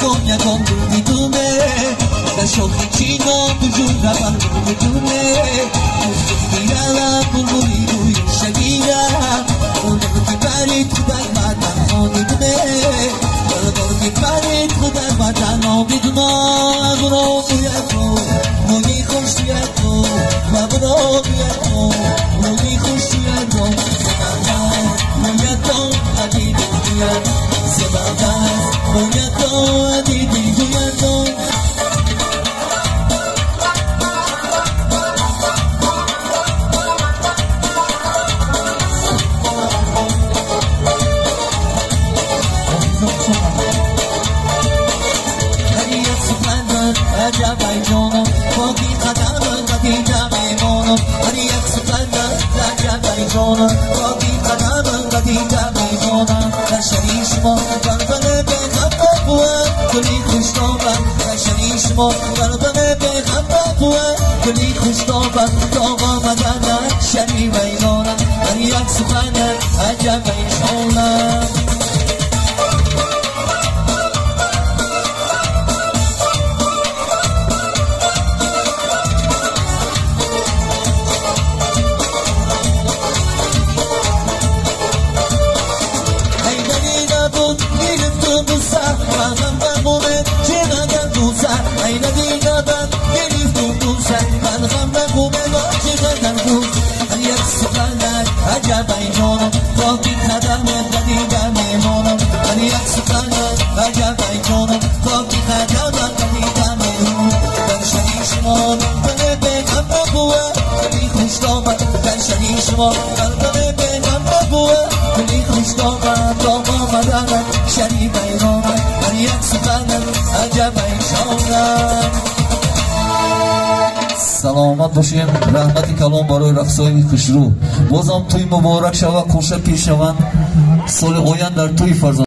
یکم دل میدونه در شوخی چینا بجون رفت میدونه میرم بلبلی روی شگیرم بلبل که برید خودت مردم خانی بونه بلبل که برید خودت مردم آبیدونه برو بیاد موی خوش بیاد و برو بیاد موی خوش بیاد مویت تو عدیدی بیاد سبابت مویت تو عدیدی بیاد عجب ای جانم باقی قدم قدی جمع مانم هر یک سفندم عجب ای جانم باقی قدم قدی جمع مانم در شری شما بلبل به غم بوه گلی خوش نامم در شری شما بلبل به غم بوه گلی خوش نامم داغ آمدن شری ویرانم هر یک سفندم عجب ای جانم عجب ای جانم باقی قدم قدی جمع مانم هر یک سفندم عجب ای جانم باقی قدم قدی جمع مانم در شری شما بلبل به غم بوه گلی خوش نامم در شری شما بلبل به غم بوه گلی خوش نامم داغ آمدن شری بیرانم هر یک سفندم عجب ای جانم سلامت باشین رحمتی کلام برای رقصای خوشرو بازم توی مبارک شود کوشش پیش شوند سال آینده در توی فرزند